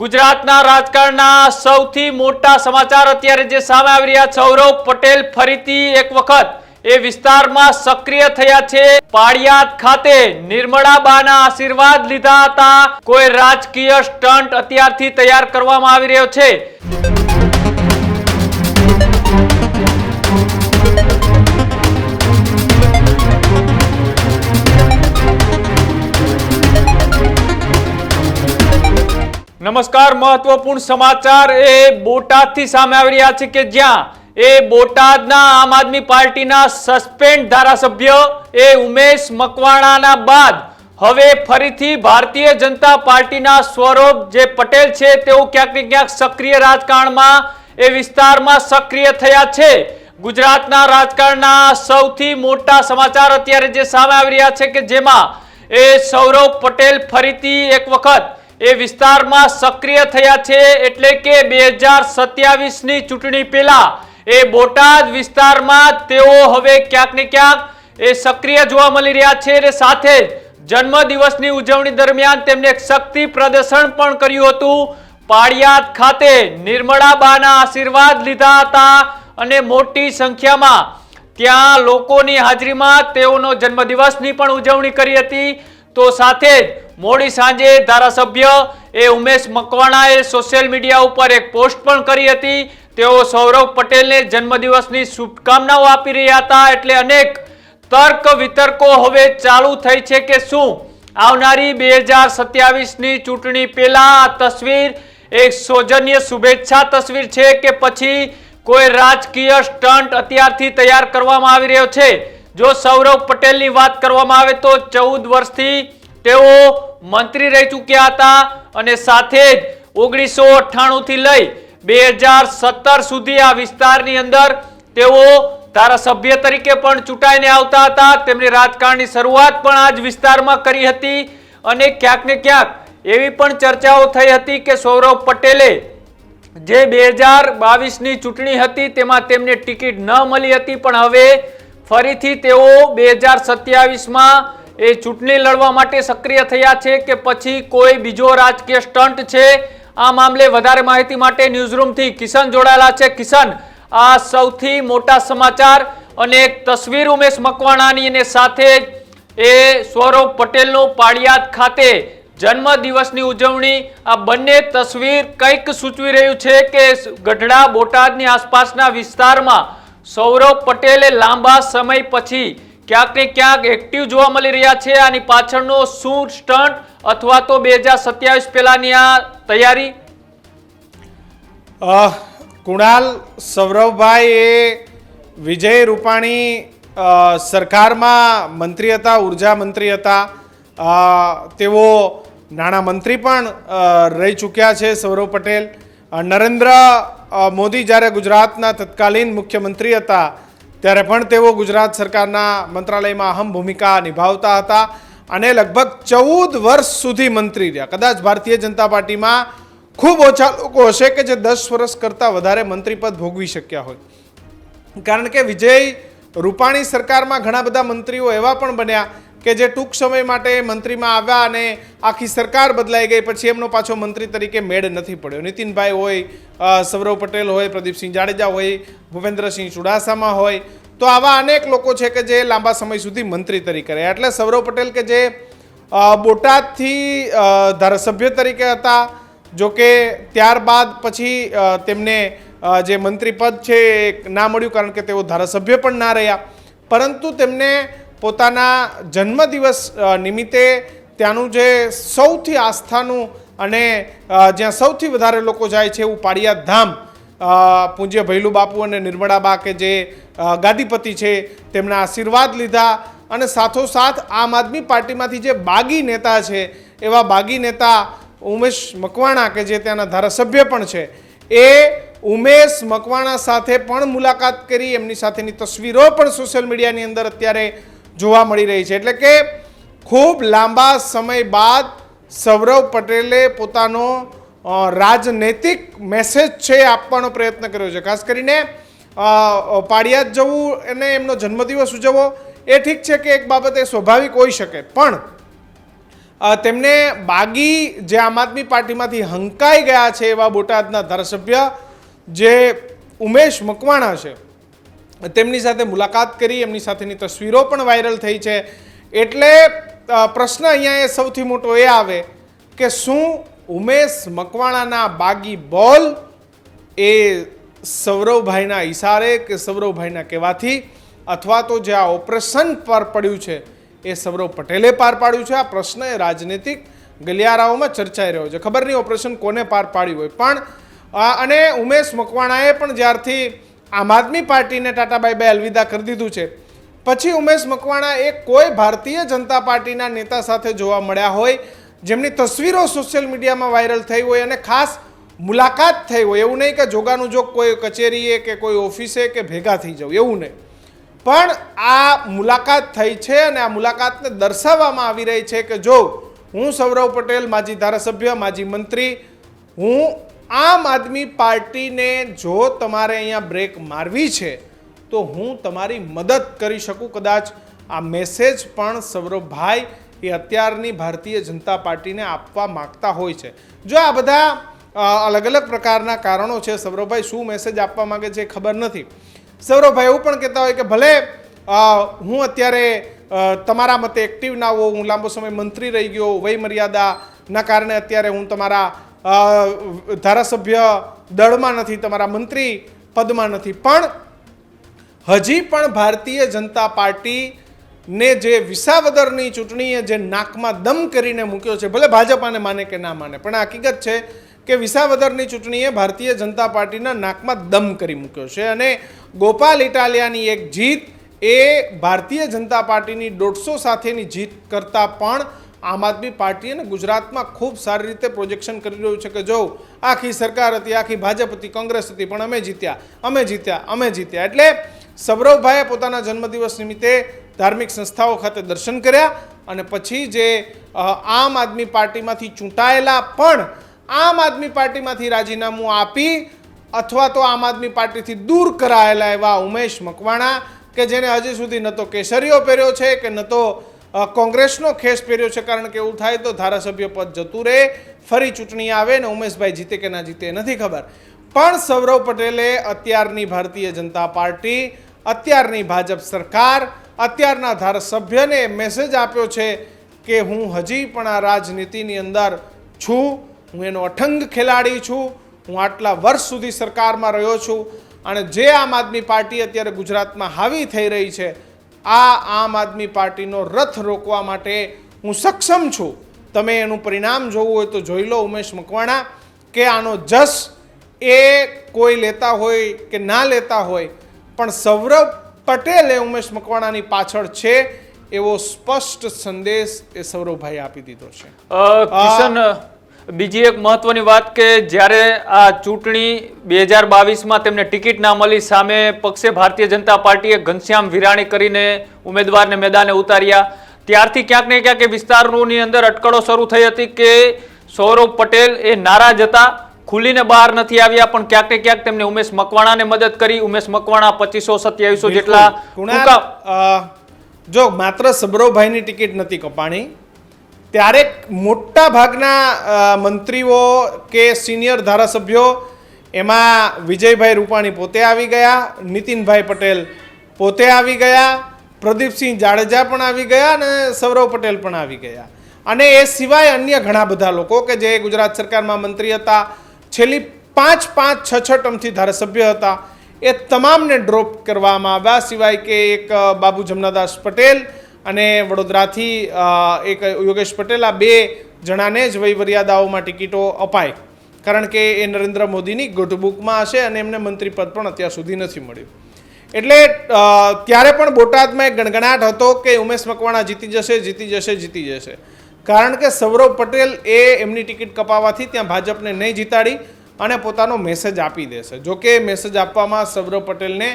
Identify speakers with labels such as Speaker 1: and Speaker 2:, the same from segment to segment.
Speaker 1: ગુજરાતના રાજકારણના સૌથી મોટા સમાચાર અત્યારે જે સામે આવી રહ્યા છે, સૌરવ પટેલ ફરીથી એક વખત એ વિસ્તારમાં સક્રિય થયા છે। પાળિયાદ ખાતે નિર્મળાબાના આશીર્વાદ લીધા હતા। કોઈ રાજકીય સ્ટન્ટ અત્યારથી તૈયાર કરવામાં આવી રહ્યો છે। नमस्कार, महत्वपूर्ण समाचार ए बोटादथी सामे आवी रह्या छे के ज्यां ए बोटादना आम आदमी पार्टीना सस्पेन्ड धारासभ्य ए उमेश मकवाणाना बाद हवे फरीथी भारतीय जनता पार्टीना सौरभ जे पटेल छे तेओ क्यांक ने क्यांक सक्रिय राजकारणमां ए विस्तारमां सक्रिय थया छे। गुजरातना राजकारणना सौथी मोटा समाचार अत्यारे जे सामे आवी रह्या छे के जेमां ए सौरभ पटेल फरीथी एक वखत ए विस्तार में सक्रिय थया छे। एटले के 2027 नी चूंटणी पहेला ए बोटाद विस्तार में तेओ हवे क्यांक ने क्यांक ए सक्रिय जोवा मळी रह्या छे। अने साथे जन्मदिवसनी उजवणी दरमियान तेमणे एक शक्ति प्रदर्शन पण कर्युं हतुं। पाळियाद खाते निर्मळाबाना आशीर्वाद लीधा हता अने मोटी संख्यामां त्यां लोकोनी हाजरीमां तेओनो जन्मदिवसनी पण उजवणी करी हती। तो साथे मोडी सांजे धारासभ्य ए उमेश मकवाणाए सोशल मीडिया पर एक पोस्ट पण करी हती। तेओ सौरभ पटेलने जन्मदिवसनी शुभकामनाओ आपी रह्या हता। एटले अनेक तर्क वितर्को हवे चालू थई छे के शुं आवनारी 2027 नी चूंटणी पहेला आ तस्वीर एक सौजन्य शुभेच्छा तस्वीर छे के पछी कोई राजकीय स्टंट अत्यारथी तैयार करवामां आवी रह्यो छे। जो सौरभ पटेलनी वात करवामां आवे तो 14 वर्षथी तेओ मंत्री रही चूक्या हता अने साथे ज 1998 थी लई 2017 सुधी आ विस्तारनी अंदर तेओ धारासभ्य तरीके पण चूंटाईने आवता हता। तेमनी राजकारणनी शरूआत पण आज विस्तारमां करी हती अने क्यांक ने क्यांक एवी पण चर्चाओ थई हती के सौरभ पटेले जे 2022 नी चूंटणी हती तेमां तेमने टिकिट न मळी हती पण हवे फरीथी तेओ 2027 मां ए चूंटणी लड़वा माटे सक्रिय थया छे के पछी कोई बीजो राजकीय स्टंट छे। आ मामले वधारे माहिती माटे न्यूઝરૂમ थी किशन जोड़ायेला छे। किशन, आ सौथी मोटा समाचार अने एक तस्वीर उमेश मकवाणानी अने साथे ए सौरभ पटेलनो पाळियाद खाते जन्मदिवसनी उजवणी आ बंने तस्वीर कंईक सूचवी रह्युं छे के गढ़डा बोटादनी आसपासना विस्तारमां सौरभ पटेले लांबा समय पछी क्यांक ने क्यांक एक्टिव जोवा मळी रह्या छे। आनी पाछळनो शुं स्टंट अथवा तो 2027 पहेलानी आ तैयारी?
Speaker 2: कुणाल, सौरभभाई ए विजय रूपाणी सरकारमां मंत्री हता, ऊर्जा मंत्री हता, तेओ नाणामंत्री पण रही चूक्या छे। सौरभ पटेल नरेन्द्र मोदी ज्यारे गुजरातना तत्कालीन मुख्यमंत्री हता त्यारे पण तेओ गुजरात सरकारना मंत्रालयमां अहम भूमिका निभावता हता अने लगभग 14 वर्ष सुधी मंत्री रह्या। कदाच भारतीय जनता पार्टीमां खूब ओछा लोको हशे के जे 10 वर्ष करता वधारे मंत्रीपद भोगवी शक्या होय, कारण के विजय रूपाणी सरकारमां घणा बधा मंत्रीओ एवा पण बन्या के जे टूंक समय माटे मंत्रीमां आव्या अने आखी सरकार बदलाई गई पछी एमनो पाछो मंत्री तरीके मेळ नथी पड्यो। नितिनभाई होय, सौरभ पटेल होय, प्रदीपसिंह जाडेजा होय, भूपेन्द्रसिंह चुडासमा होय, तो आवा अनेक लोको छे के जे लांबा समय सुधी मंत्री तरीके रह्या। एटले सौरभ पटेल के जे बोटादथी धारासभ्य तरीके हता, जो के त्यारबाद पछी तेमने जे मंत्री पद छे ना मळ्युं कारण के तेओ धारासभ्य पण ना रह्या, परंतु तेमने पोताना जन्मदिवस निमित्ते त्यानुं जे सौथी आस्थानुं अने ज्यां सौथी वधारे लोको जाय छे एवुं पाळियाद धाम पूज्य भैलू बापू अने निर्मळाबा के जे गादीपति छे तेमना आशीर्वाद लीधा अने साथोसाथ आम आदमी पार्टीमांथी जे बागी नेता छे एवा बागी नेता उमेश मकवाणा के जे त्याना धारासभ्य पण छे ए उमेश मकवाणा साथे पण मुलाकात करी। एमनी साथेनी तस्वीरो पण सोशल मीडियानी अंदर अत्यारे जोवा मळी रही छे। एटले के खूब लांबा समय बाद सौरभ पटेले पोतानो राजनैतिक मेसेज छे आपवानो प्रयत्न कर्यो छे। खास करीने पाळियाद जवुं अने एमनो जन्मदिवस उजवવો એ ઠીક છે કે એક બાબતે સ્વાભાવિક હોઈ શકે, પણ તેમને બાગી જે આમ આદમી પાર્ટીમાંથી હંકાઈ ગયા છે એવા બોટાદના ધારાસભ્ય જે ઉમેશ મકવાણા છે તેમની સાથે મુલાકાત કરી, એમની સાથેની તસવીરો પણ વાયરલ થઈ છે. એટલે પ્રશ્ન અહીંયા એ સૌથી મોટો એ આવે કે શું ઉમેશ મકવાણાના બાગી બોલ એ સૌરવભાઈના ઈશારે કે સૌરવભાઈના કહેવાથી, અથવા તો જે આ ઓપરેશન પાર પડ્યું છે એ સૌરવ પટેલે પાર પાડ્યું છે? આ પ્રશ્ન એ રાજનૈતિક ગલિયારાઓમાં ચર્ચાઈ રહ્યો છે. ખબર નહીં ઓપરેશન કોને પાર પાડ્યું હોય, પણ અને ઉમેશ મકવાણાએ પણ જ્યારથી આમ આદમી પાર્ટીને ટાટા બાય બાય અલવિદા કરી દીધું છે પછી ઉમેશ મકવાણા એ કોઈ ભારતીય જનતા પાર્ટીના નેતા સાથે જોવા મળ્યા હોય, જેમની તસવીરો સોશિયલ મીડિયામાં વાયરલ થઈ હોય અને ખાસ મુલાકાત થઈ હોય. એવું નહીં કે જોગાનું જોગ કોઈ કચેરીએ કે કોઈ ઓફિસે કે ભેગા થઈ જાવ, એવું નહીં. પણ આ મુલાકાત થઈ છે અને આ મુલાકાતને દર્શાવવામાં આવી રહી છે કે જો હું સૌરવ પટેલ, માજી ધારાસભ્ય, માજી મંત્રી, હું આમ આદમી પાર્ટીને જો તમારે અહીંયા બ્રેક મારવી છે તો હું તમારી મદદ કરી શકું. કદાચ આ મેસેજ પણ સૌરભભાઈ એ અત્યારની ભારતીય જનતા પાર્ટીને આપવા માગતા હોય છે. જો આ બધા અલગ અલગ પ્રકારના કારણો છે, સૌરભભાઈ શું મેસેજ આપવા માગે છે ખબર નથી. સૌરભભાઈ એવું પણ કહેતા હોય કે ભલે હું અત્યારે તમારા મતે એક્ટિવ ના હોઉં, હું લાંબો સમય મંત્રી રહી ગયો, વય મર્યાદાના કારણે અત્યારે હું તમારા ધારાસભ્ય દળમાં નથી, તમારા મંત્રી પદમાં નથી, પણ હજી પણ ભારતીય જનતા પાર્ટીને જે વિસાવદરની ચૂંટણીએ જે નાકમાં દમ કરીને મૂક્યો છે, ભલે ભાજપ આને માને કે ના માને, પણ હકીકત છે કે વિસાવદરની ચૂંટણીએ ભારતીય જનતા પાર્ટીના નાકમાં દમ કરી મૂક્યો છે. અને ગોપાલ ઇટાલિયાની એક જીત એ ભારતીય જનતા પાર્ટીની 150 સાથેની જીત કરતાં પણ આમ આદમી પાર્ટી અને ગુજરાતમાં ખૂબ સારી રીતે પ્રોજેક્શન કરી રહ્યું છે કે જો આખી સરકાર હતી, આખી ભાજપ હતી, કોંગ્રેસ હતી, પણ અમે જીત્યા, અમે જીત્યા, અમે જીત્યા. એટલે સૌરભભાઈએ પોતાના જન્મદિવસ નિમિત્તે ધાર્મિક સંસ્થાઓ ખાતે દર્શન કર્યા અને પછી જે આમ આદમી પાર્ટીમાંથી ચૂંટાયેલા પણ આમ આદમી પાર્ટીમાંથી રાજીનામું આપી અથવા તો આમ આદમી પાર્ટીથી દૂર કરાયેલા એવા ઉમેશ મકવાણા કે જેને હજી સુધી ન તો કેસરીઓ પહેર્યો છે કે ન તો કોંગ્રેસનો ખેસ પહેર્યો છે, કારણ કે એવું થાય તો ધારાસભ્ય પદ જતું રહે, ફરી ચૂંટણી આવે ને ઉમેશભાઈ જીતે કે ના જીતે નથી ખબર. પણ સૌરવ પટેલે અત્યારની ભારતીય જનતા પાર્ટી, અત્યારની ભાજપ સરકાર, અત્યારના ધારાસભ્યને મેસેજ આપ્યો છે કે હું હજી પણ આ રાજનીતિની અંદર છું, હું એનો અઠંગ ખેલાડી છું, હું આટલા વર્ષ સુધી સરકારમાં રહ્યો છું અને જે આમ આદમી પાર્ટી અત્યારે ગુજરાતમાં હાવી થઈ રહી છે, આ આમ આદમી પાર્ટીનો રથ રોકવા માટે હું સક્ષમ છું. તમે એનું પરિણામ જોવું હોય તો જોઈ લો. ઉમેશ મકવાણા કે આનો જશ એ કોઈ લેતા હોય કે ના લેતા હોય, પણ સૌરવ પટેલે ઉમેશ મકવાણાની પાછળ છે એવો સ્પષ્ટ સંદેશ એ સૌરવભાઈ આપી દીધો છે.
Speaker 1: કિશન, બીજી એક મહત્વની વાત કે જ્યારે આ ચૂંટણી 2022માં તેમને ટિકિટ ના મળી, સામે પક્ષે ભારતીય જનતા પાર્ટીએ ઘનશ્યામ વિરાણી કરીને ઉમેદવારને મેદાને ઉતાર્યા, ત્યારથી ક્યાંક ને ક્યાંક એ વિસ્તારોની અંદર અટકળો શરૂ થઈ હતી કે સૌરવ પટેલ એ નારાજ હતા, ખુલીને બહાર નથી આવ્યા, પણ ક્યાંક ને ક્યાંક તેમને ઉમેશ મકવાણાને મદદ કરી. ઉમેશ મકવાણા 2500-2700 જેટલા.
Speaker 2: જો માત્ર સૌરવભાઈની ટિકિટ નથી કપાણી, ત્યારે મોટા ભાગના મંત્રીઓ કે સિનિયર ધારાસભ્યો, એમાં વિજયભાઈ રૂપાણી પોતે આવી ગયા, નીતિનભાઈ પટેલ પોતે આવી ગયા, પ્રદીપસિંહ જાડેજા પણ આવી ગયા અને સૌરવ પટેલ પણ આવી ગયા. અને એ સિવાય અન્ય ઘણા બધા લોકો કે જે ગુજરાત સરકારમાં મંત્રી હતા, છેલ્લી 5-6 ટર્મથી ધારાસભ્ય હતા, એ તમામને ડ્રોપ કરવામાં આવ્યા. સિવાય કે એક બાબુ જમનાદાસ પટેલ અને વડોદરાથી એક યોગેશ પટેલ, આ 2 જણાને જ વયમર્યાદાઓમાં ટિકિટો અપાય, કારણ કે એ નરેન્દ્ર મોદીની ગુડબુકમાં હશે અને એમને મંત્રી પદ પણ અત્યાર સુધી નથી મળ્યું. એટલે ત્યારે પણ બોટાદમાં એક ગણગણાટ હતો કે ઉમેશ મકવાણા જીતી જશે, જીતી જશે, જીતી જશે, કારણ કે સૌરવ પટેલ એ એમની ટિકિટ કપાવવાથી ત્યાં ભાજપને નહીં જીતાડી અને પોતાનો મેસેજ આપી દેશે. જોકે મેસેજ આપવામાં સૌરવ પટેલને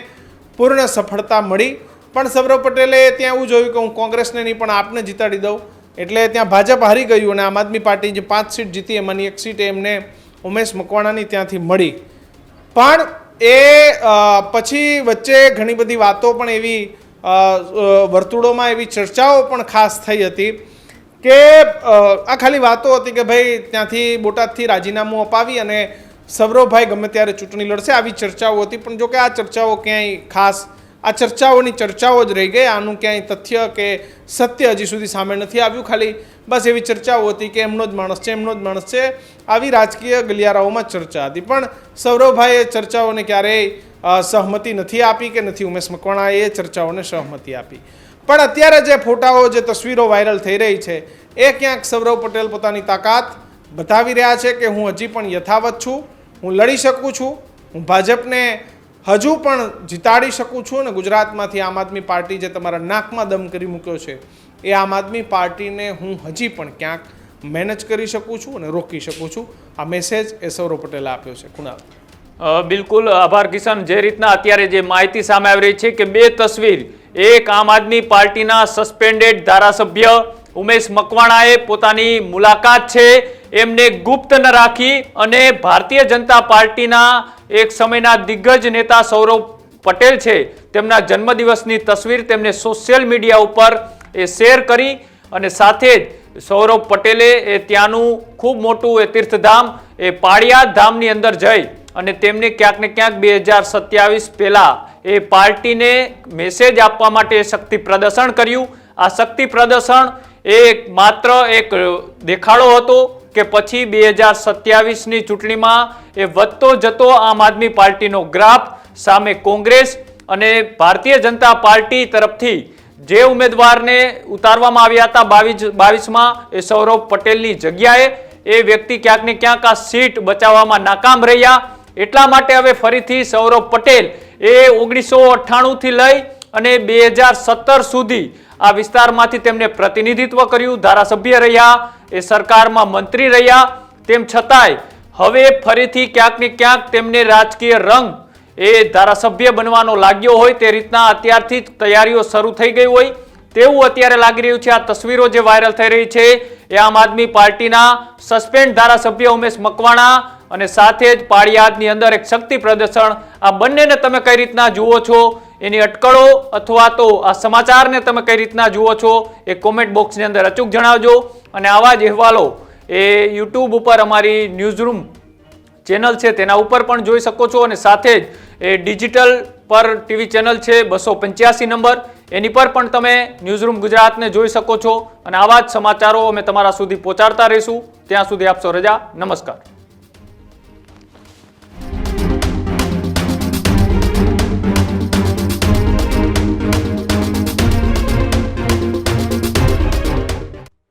Speaker 2: પૂર્ણ સફળતા મળી, પણ સૌરવ પટેલે ત્યાં એવું જોયું કે હું કોંગ્રેસને નહીં પણ આપને જીતાડી દઉં, એટલે ત્યાં ભાજપ હારી ગયું અને આમ આદમી પાર્ટી જે 5 સીટ જીતી એમાંની 1 સીટ એમને ઉમેશ મકવાણાની ત્યાંથી મળી. પણ એ પછી વચ્ચે ઘણી બધી વાતો પણ એવી વર્તુળોમાં એવી ચર્ચાઓ પણ ખાસ થઈ હતી કે આ ખાલી વાતો હતી કે ભાઈ ત્યાંથી બોટાદથી રાજીનામું અપાવી અને સૌરભભાઈ ગમે ત્યારે ચૂંટણી લડશે, આવી ચર્ચાઓ હતી. પણ જો કે આ ચર્ચાઓ ક્યાંય ખાસ આ ચર્ચાઓની ચર્ચાઓ જ રહી ગઈ. આનું ક્યાંય તથ્ય કે સત્ય હજી સુધી સામે નથી આવ્યું. ખાલી બસ એવી ચર્ચાઓ હતી કે એમનો જ માણસ છે, એમનો જ માણસ છે, આવી રાજકીય ગલિયારાઓમાં ચર્ચા હતી. પણ સૌરભભાઈએ ચર્ચાઓને ક્યારેય સહમતિ નથી આપી કે નથી ઉમેશ મકવાણાએ એ ચર્ચાઓને સહમતિ આપી. પણ અત્યારે જે ફોટાઓ, જે તસવીરો વાયરલ થઈ રહી છે એ ક્યાંક સૌરભ પટેલ પોતાની તાકાત બતાવી રહ્યા છે કે હું હજી પણ યથાવત છું, હું લડી શકું છું, હું ભાજપને હજુ પણ જીતાડી શકું છું અને ગુજરાતમાંથી આમ આદમી પાર્ટી જે તમારા નાકમાં દમ કરી મૂક્યો છે એ આમ આદમી પાર્ટીને હું હજી પણ ક્યાંક મેનેજ કરી શકું છું અને રોકી શકું છું. આ મેસેજ એ સૌરભ પટેલે આપ્યો છે. કુણાલ,
Speaker 1: બિલકુલ આભાર કિશન. જે રીતના અત્યારે જે માહિતી સામે આવી રહી છે કે બે તસવીર, એક આમ આદમી પાર્ટીના સસ્પેન્ડેડ ધારાસભ્ય ઉમેશ મકવાણાએ પોતાની મુલાકાત છે એમને ગુપ્ત ન રાખી અને ભારતીય જનતા પાર્ટીના એક સમયના દિગ્ગજ નેતા સૌરભ પટેલ છે તેમના જન્મદિવસની તસવીર તેમને સોશિયલ મીડિયા ઉપર એ શેર કરી અને સાથે જ સૌરભ પટેલે એ ત્યાંનું ખૂબ મોટું એ તીર્થધામ એ પાળિયાદ ધામની અંદર જઈ અને તેમને ક્યાંક ને ક્યાંક 2027 પહેલા એ પાર્ટીને મેસેજ આપવા માટે શક્તિ પ્રદર્શન કર્યું. આ શક્તિ પ્રદર્શન એ માત્ર એક દેખાડો હતો કે પછી 2027ની ચૂંટણીમાં એ વધતો જતો આમ આદમી પાર્ટીનો ગ્રાફ સામે કોંગ્રેસ અને ભારતીય જનતા પાર્ટી તરફથી જે ઉમેદવારને ઉતારવામાં આવ્યા હતા 22માં એ સૌરભ પટેલની જગ્યાએ એ વ્યક્તિ ક્યાંક ને ક્યાંક આ સીટ બચાવવામાં નાકામ રહ્યા. એટલા માટે હવે ફરીથી સૌરભ પટેલ એ 1998 થી લઈ અને 2017 સુધી આ વિસ્તારમાંથી તેમને પ્રતિનિધિત્વ કર્યું, ધારાસભ્ય રહ્યા, એ સરકારમાં મંત્રી રહ્યા. તેમ છતાંય હવે ફરીથી ક્યાંક ને ક્યાંક તેમને રાજકીય રંગ એ ધારાસભ્ય બનવાનો લાગ્યો હોય તે રીતના અત્યારથી જ તૈયારીઓ શરૂ થઈ ગઈ હોય તેવું અત્યારે લાગી રહ્યું છે. આ તસવીરો જે વાયરલ થઈ રહી છે એ આમ આદમી પાર્ટીના સસ્પેન્ડ ધારાસભ્ય ઉમેશ મકવાણા અને સાથે જ પાળિયાદની અંદર એક શક્તિ પ્રદર્શન, આ બંનેને તમે કઈ રીતના જુઓ છો, એની અટકળો અથવા તો આ સમાચારને તમે કઈ રીતના જુઓ છો એ કોમેન્ટ બોક્સની અંદર અચૂક જણાવજો. અને આવા જ અહેવાલો એ યુટ્યુબ ઉપર અમારી ન્યૂઝરૂમ ચેનલ છે તેના ઉપર પણ જોઈ શકો છો અને સાથે જ એ ડિજિટલ પર ટીવી ચેનલ છે 285 નંબર એની પર પણ તમે ન્યૂઝરૂમ ગુજરાતને જોઈ શકો છો. અને આવા જ સમાચારો અમે તમારા સુધી પહોંચાડતા રહીશું. ત્યાં સુધી આપશો રજા. નમસ્કાર.